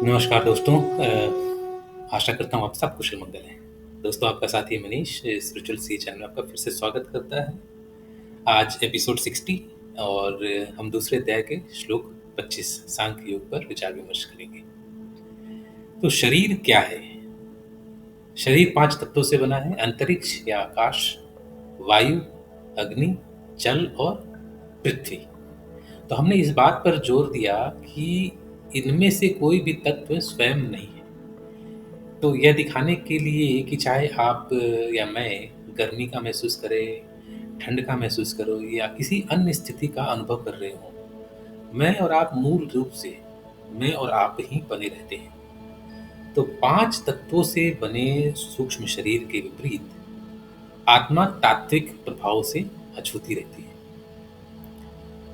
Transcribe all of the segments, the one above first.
नमस्कार दोस्तों। आशा करता हूँ आप सब कुशल मंगल हैं। दोस्तों, आपका साथी मनीष स्पिरिचुअल सी चैनल में आपका फिर से स्वागत करता है। आज एपिसोड 60 और हम दूसरे अध्याय के श्लोक 25 सांख्य योग पर विचार विमर्श करेंगे। तो शरीर क्या है? शरीर 5 तत्वों से बना है: अंतरिक्ष या आकाश, वायु, अग्नि, जल और पृथ्वी। तो हमने इस बात पर जोर दिया कि इनमें से कोई भी तत्व स्वयं नहीं है। तो यह दिखाने के लिए कि चाहे आप या मैं गर्मी का महसूस करें, ठंड का महसूस करो या किसी अन्य स्थिति का अनुभव कर रहे हों, मैं और आप मूल रूप से मैं और आप ही बने रहते हैं। तो 5 तत्वों से बने सूक्ष्म शरीर के विपरीत आत्मा तात्विक प्रभाव से अछूती रहती है।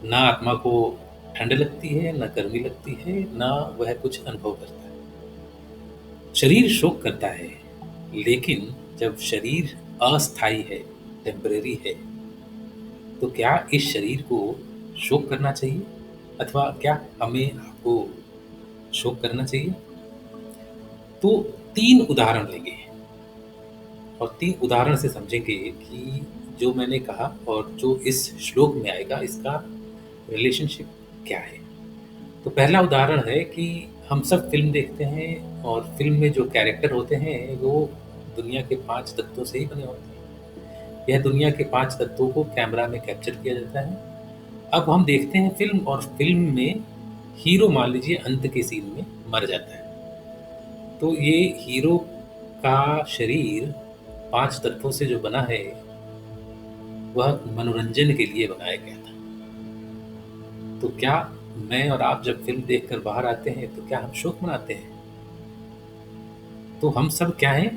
ना आत्मा को ठंड लगती है, ना गर्मी लगती है, ना वह कुछ अनुभव करता है। शरीर शोक करता है, लेकिन जब शरीर अस्थायी है, टेम्परेरी है, तो क्या इस शरीर को शोक करना चाहिए अथवा क्या हमें आपको शोक करना चाहिए? तो 3 उदाहरण लेंगे और 3 उदाहरण से समझेंगे कि जो मैंने कहा और जो इस श्लोक में आएगा इसका रिलेशनशिप क्या है। तो पहला उदाहरण है कि हम सब फ़िल्म देखते हैं और फ़िल्म में जो कैरेक्टर होते हैं वो दुनिया के 5 तत्वों से ही बने होते हैं। यह दुनिया के 5 तत्वों को कैमरा में कैप्चर किया जाता है। अब हम देखते हैं फ़िल्म और फ़िल्म में हीरो मान लीजिए अंत के सीन में मर जाता है। तो ये हीरो का शरीर 5 तत्वों से जो बना है, वह मनोरंजन के लिए बनाया गया था। तो क्या मैं और आप जब फ़िल्म देखकर बाहर आते हैं तो क्या हम शोक मनाते हैं? तो हम सब क्या हैं?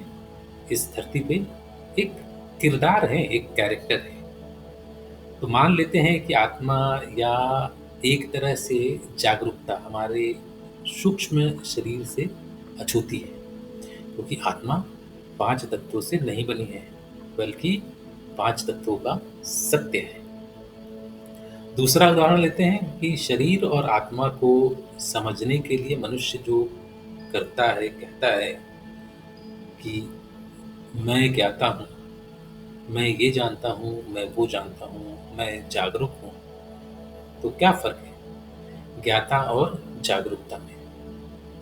इस धरती पे एक किरदार है, एक कैरेक्टर है। तो मान लेते हैं कि आत्मा या एक तरह से जागरूकता हमारे सूक्ष्म शरीर से अछूती है, क्योंकि आत्मा 5 तत्वों से नहीं बनी है, बल्कि 5 तत्वों का सत्य है। दूसरा उदाहरण लेते हैं कि शरीर और आत्मा को समझने के लिए मनुष्य जो करता है, कहता है कि मैं ज्ञाता हूँ, मैं ये जानता हूँ, मैं वो जानता हूँ, मैं जागरूक हूँ। तो क्या फ़र्क है ज्ञाता और जागरूकता में?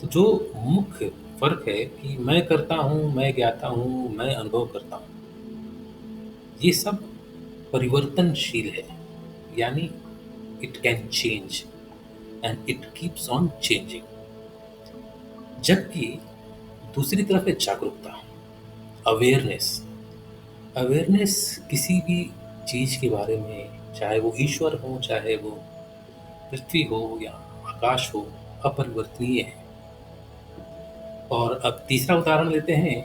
तो जो मुख्य फ़र्क है कि मैं करता हूँ, मैं ज्ञाता हूँ, मैं अनुभव करता हूँ, ये सब परिवर्तनशील है। यानी it can change and it keeps on changing. जबकि दूसरी तरफ है जागरूकता, अवेयरनेस। अवेयरनेस किसी भी चीज़ के बारे में, चाहे वो ईश्वर हो, चाहे वो पृथ्वी हो या आकाश हो, अपरिवर्तनीय है। और अब तीसरा उदाहरण लेते हैं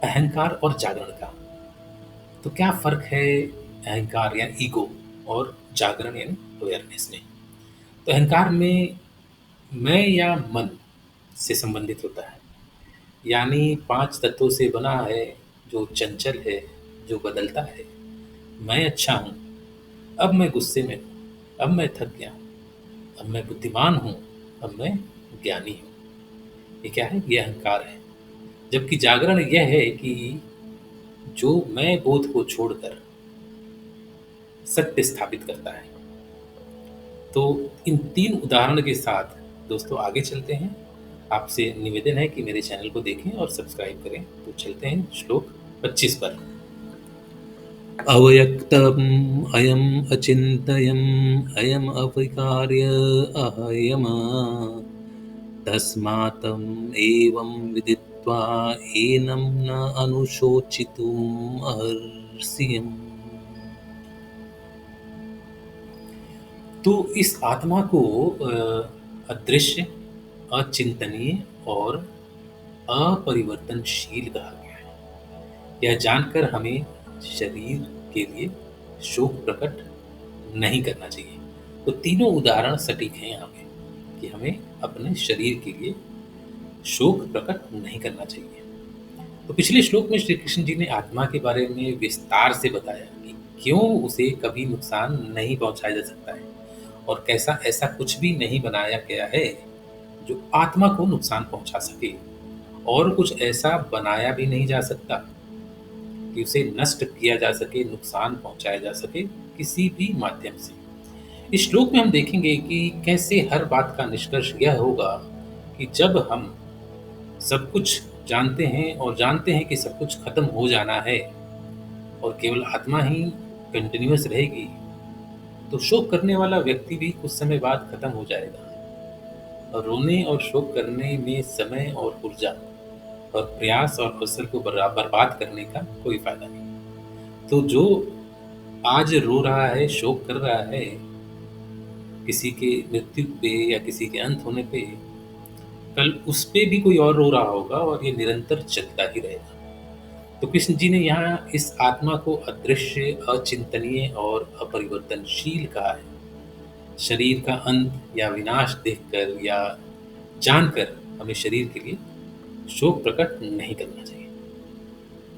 अहंकार और जागरण का। तो क्या फ़र्क है अहंकार या ईगो और जागरण यानी अवेयरनेस में? तो अहंकार में मैं या मन से संबंधित होता है, यानी 5 तत्वों से बना है, जो चंचल है, जो बदलता है। मैं अच्छा हूँ, अब मैं गुस्से में हूँ, अब मैं थक गया हूँ, अब मैं बुद्धिमान हूँ, अब मैं ज्ञानी हूँ। ये क्या है? ये अहंकार है। जबकि जागरण यह है कि जो मैं बोध को छोड़कर सत्य स्थापित करता है। तो इन 3 उदाहरण के साथ दोस्तों आगे चलते हैं। आपसे निवेदन है कि मेरे चैनल को देखें और सब्सक्राइब करें। तो चलते हैं श्लोक 25 पर। अव्यक्तम् अयम् अचिन्तयम् अयम् अविकार्य अहयम् तस्मात्तम् एवं विदित्वा एनं न अनुशोचितुम् अर्हस्यम्। तो इस आत्मा को अदृश्य, अचिंतनीय और अपरिवर्तनशील कहा गया है। यह जानकर हमें शरीर के लिए शोक प्रकट नहीं करना चाहिए। तो तीनों उदाहरण सटीक हैं यहाँ पे कि हमें अपने शरीर के लिए शोक प्रकट नहीं करना चाहिए। तो पिछले श्लोक में श्री कृष्ण जी ने आत्मा के बारे में विस्तार से बताया कि क्यों उसे कभी नुकसान नहीं पहुंचाया जा सकता है और कैसा ऐसा कुछ भी नहीं बनाया गया है जो आत्मा को नुकसान पहुंचा सके, और कुछ ऐसा बनाया भी नहीं जा सकता कि उसे नष्ट किया जा सके, नुकसान पहुंचाया जा सके किसी भी माध्यम से। इस श्लोक में हम देखेंगे कि कैसे हर बात का निष्कर्ष यह होगा कि जब हम सब कुछ जानते हैं और जानते हैं कि सब कुछ खत्म हो जाना है और केवल आत्मा ही कंटिन्यूअस रहेगी, तो शोक करने वाला व्यक्ति भी कुछ समय बाद खत्म हो जाएगा, और रोने और शोक करने में समय और ऊर्जा और प्रयास और अवसर को बर्बाद करने का कोई फायदा नहीं। तो जो आज रो रहा है, शोक कर रहा है किसी के मृत्यु पे या किसी के अंत होने पे, कल उस पे भी कोई और रो रहा होगा और ये निरंतर चलता ही रहेगा। तो कृष्ण जी ने यहाँ इस आत्मा को अदृश्य, अचिंतनीय और अपरिवर्तनशील कहा है। शरीर का अंत या विनाश देखकर या जानकर हमें शरीर के लिए शोक प्रकट नहीं करना चाहिए।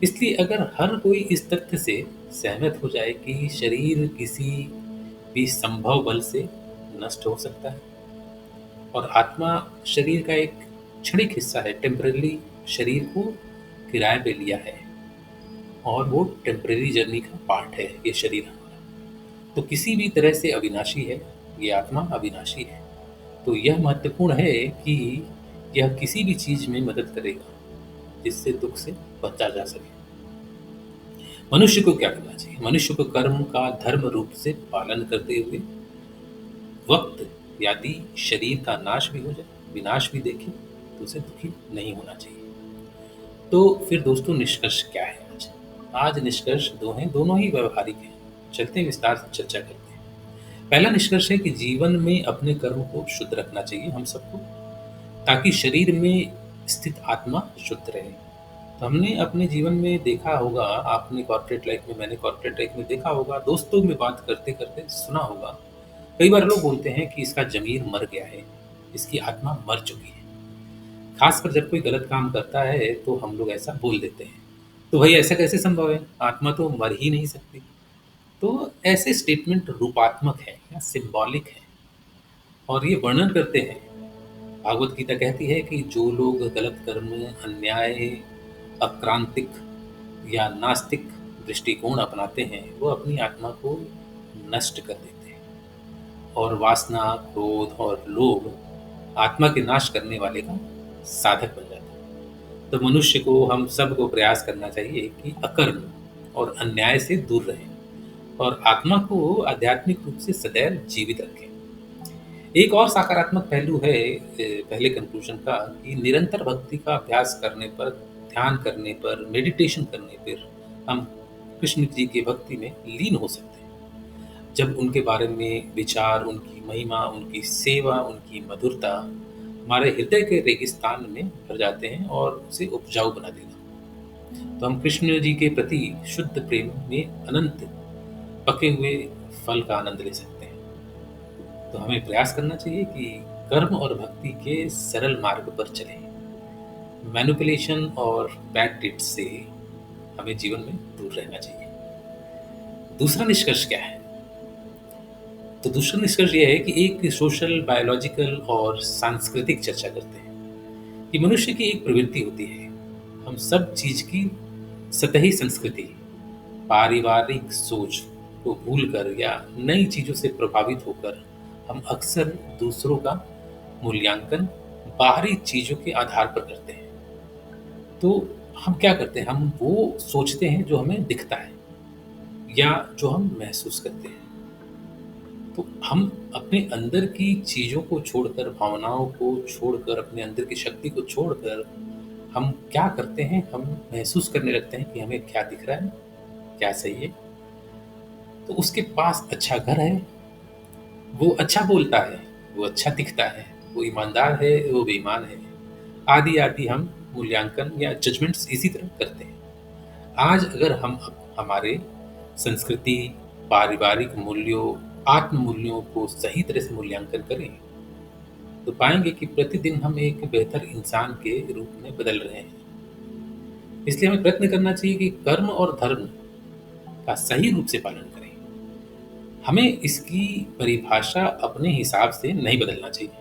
इसलिए अगर हर कोई इस तथ्य से सहमत हो जाए कि शरीर किसी भी संभव बल से नष्ट हो सकता है और आत्मा शरीर का एक क्षणिक हिस्सा है, टेम्पररी शरीर को किराए पे लिया है और वो टेम्पररी जर्नी का पार्ट है ये शरीर हमारा, तो किसी भी तरह से अविनाशी है, ये आत्मा अविनाशी है। तो यह महत्वपूर्ण है कि यह किसी भी चीज में मदद करेगा जिससे दुख से बचा जा सके। मनुष्य को क्या करना चाहिए? मनुष्य को कर्म का धर्म रूप से पालन करते हुए वक्त यदि शरीर का नाश भी हो जाए, विनाश भी देखे, तो उसे दुखी नहीं होना चाहिए। तो फिर दोस्तों निष्कर्ष क्या है आज? आज निष्कर्ष दो हैं, दोनों ही व्यवहारिक हैं। चलते हैं विस्तार से चर्चा करते हैं। पहला निष्कर्ष है कि जीवन में अपने कर्म को शुद्ध रखना चाहिए हम सबको, ताकि शरीर में स्थित आत्मा शुद्ध रहे। तो हमने अपने जीवन में देखा होगा, आपने कॉर्पोरेट लाइफ में, मैंने कॉर्पोरेट लाइफ में देखा होगा, दोस्तों में बात करते करते सुना होगा, कई बार लोग बोलते हैं कि इसका जमीर मर गया है, इसकी आत्मा मर चुकी है। खासकर जब कोई गलत काम करता है तो हम लोग ऐसा बोल देते हैं। तो भाई ऐसा कैसे संभव है, आत्मा तो मर ही नहीं सकती। तो ऐसे स्टेटमेंट रूपात्मक है या सिंबॉलिक है और ये वर्णन करते हैं। भागवत गीता कहती है कि जो लोग गलत कर्म, अन्याय, अक्रांतिक या नास्तिक दृष्टिकोण अपनाते हैं वो अपनी आत्मा को नष्ट कर देते हैं, और वासना, क्रोध और लोभ आत्मा के नाश करने वाले का साधक बन जाता है। तो मनुष्य को, हम सब को प्रयास करना चाहिए कि अकर्म और अन्याय से दूर रहें और आत्मा को आध्यात्मिक रूप से सदैव जीवित रखें। एक और सकारात्मक पहलू है पहले कंक्लूजन का, कि निरंतर भक्ति का अभ्यास करने पर, ध्यान करने पर, मेडिटेशन करने पर हम कृष्ण जी की भक्ति में लीन हो सकते हैं। जब उनके बारे में विचार, उनकी महिमा, उनकी सेवा, उनकी मधुरता हमारे हृदय के रेगिस्तान में भर जाते हैं और उसे उपजाऊ बना देगा, तो हम कृष्ण जी के प्रति शुद्ध प्रेम में अनंत पके हुए फल का आनंद ले सकते हैं। तो हमें प्रयास करना चाहिए कि कर्म और भक्ति के सरल मार्ग पर चलें। मैनिपुलेशन और बैड डिट्स से हमें जीवन में दूर रहना चाहिए। दूसरा निष्कर्ष क्या है? तो दूसरा निष्कर्ष यह है कि एक सोशल, बायोलॉजिकल और सांस्कृतिक चर्चा करते हैं कि मनुष्य की एक प्रवृत्ति होती है, हम सब चीज की सतही संस्कृति, पारिवारिक सोच को भूलकर या नई चीजों से प्रभावित होकर हम अक्सर दूसरों का मूल्यांकन बाहरी चीजों के आधार पर करते हैं। तो हम क्या करते हैं, हम वो सोचते हैं जो हमें दिखता है या जो हम महसूस करते हैं। तो हम अपने अंदर की चीजों को छोड़कर, भावनाओं को छोड़कर, अपने अंदर की शक्ति को छोड़कर हम क्या करते हैं, हम महसूस करने लगते हैं कि हमें क्या दिख रहा है, क्या सही है। तो उसके पास अच्छा घर है, वो अच्छा बोलता है, वो अच्छा दिखता है, वो ईमानदार है, वो बेईमान है, आदि आदि हम मूल्यांकन या जजमेंट्स इसी तरह करते हैं। आज अगर हम हमारे संस्कृति, पारिवारिक मूल्यों, आत्म मूल्यों को सही तरह से मूल्यांकन करें तो पाएंगे कि प्रतिदिन हम एक बेहतर इंसान के रूप में बदल रहे हैं। इसलिए हमें प्रयत्न करना चाहिए कि कर्म और धर्म का सही रूप से पालन करें। हमें इसकी परिभाषा अपने हिसाब से नहीं बदलना चाहिए।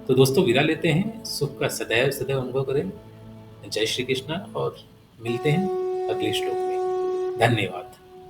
तो दोस्तों विदा लेते हैं, सुख का सदैव सदैव अनुभव करें। जय श्री कृष्ण और मिलते हैं अगले श्लोक में। धन्यवाद।